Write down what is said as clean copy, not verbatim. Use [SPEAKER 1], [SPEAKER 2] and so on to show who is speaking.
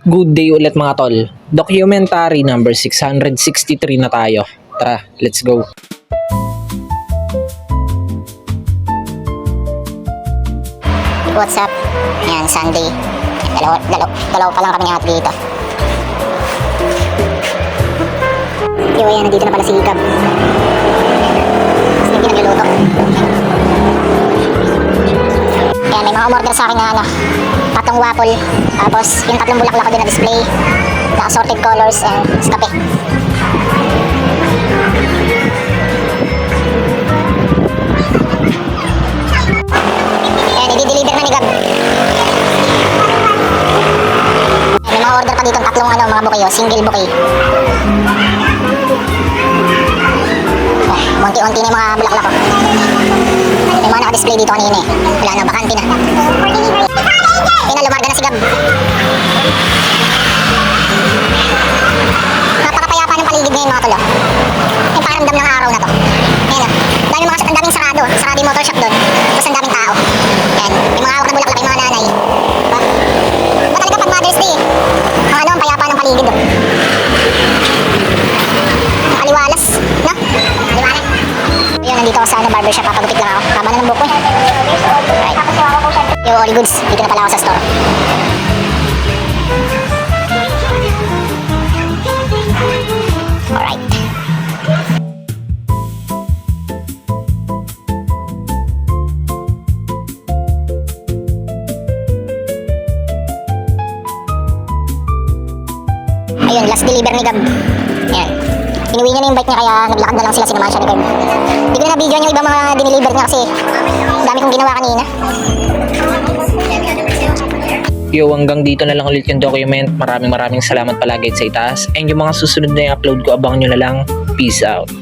[SPEAKER 1] Good day ulit mga tol. Documentary number 663 na tayo. Tara, let's go.
[SPEAKER 2] What's up? Yan, Sunday. Dalawa pa lang kami ni ate dito. Yo, ayan, nandito na pala si Gab. Tapos hindi nagluluto. Ayan, may mga umorder sa akin na patong waffle. Tapos yung tatlong bulaklak ko din na display. Na assorted colors and kape. Ayan, i-deliver na ni Gab. May mga order pa dito tatlong mga bouquet, single bouquet. Unti-unti na yung mga bulaklak ko. May mga naka-display dito kanina eh. Wala na, bakante na. Ayun na, lumarga na si Gab. Napakapayapa ng paligid ngayon mga tolo. Yung paramdam ng araw na to. Ayun o, ang daming sarado. Sarado yung motor shop doon. Tapos ang daming tao. Ayan, yung mga hawak na bulaklak, yung mga nanay. Diba? Diba talaga pag Mother's Day eh. Ang payapa ng paligid o. Nakaliwalas, no? Nakaliwalas. Ayun, nandito ako sa barbershop, papagupit lang ako. Haba na ng buko eh. Alright. Yo, all goods. Dito na pala ako sa store. Alright. Ayun, last deliver ni Gab. Ayan. Inuwi niya na yung bike niya kaya naglakad na lang sila, sinamahan siya ni Gab. Hindi ko na na-video yung ibang mga dineliver niya kasi dami kong ginawa kanina.
[SPEAKER 1] Yo, hanggang dito na lang ulit yung document. Maraming salamat palagi sa itaas. And yung mga susunod na i-upload ko, abangan nyo na lang. Peace out.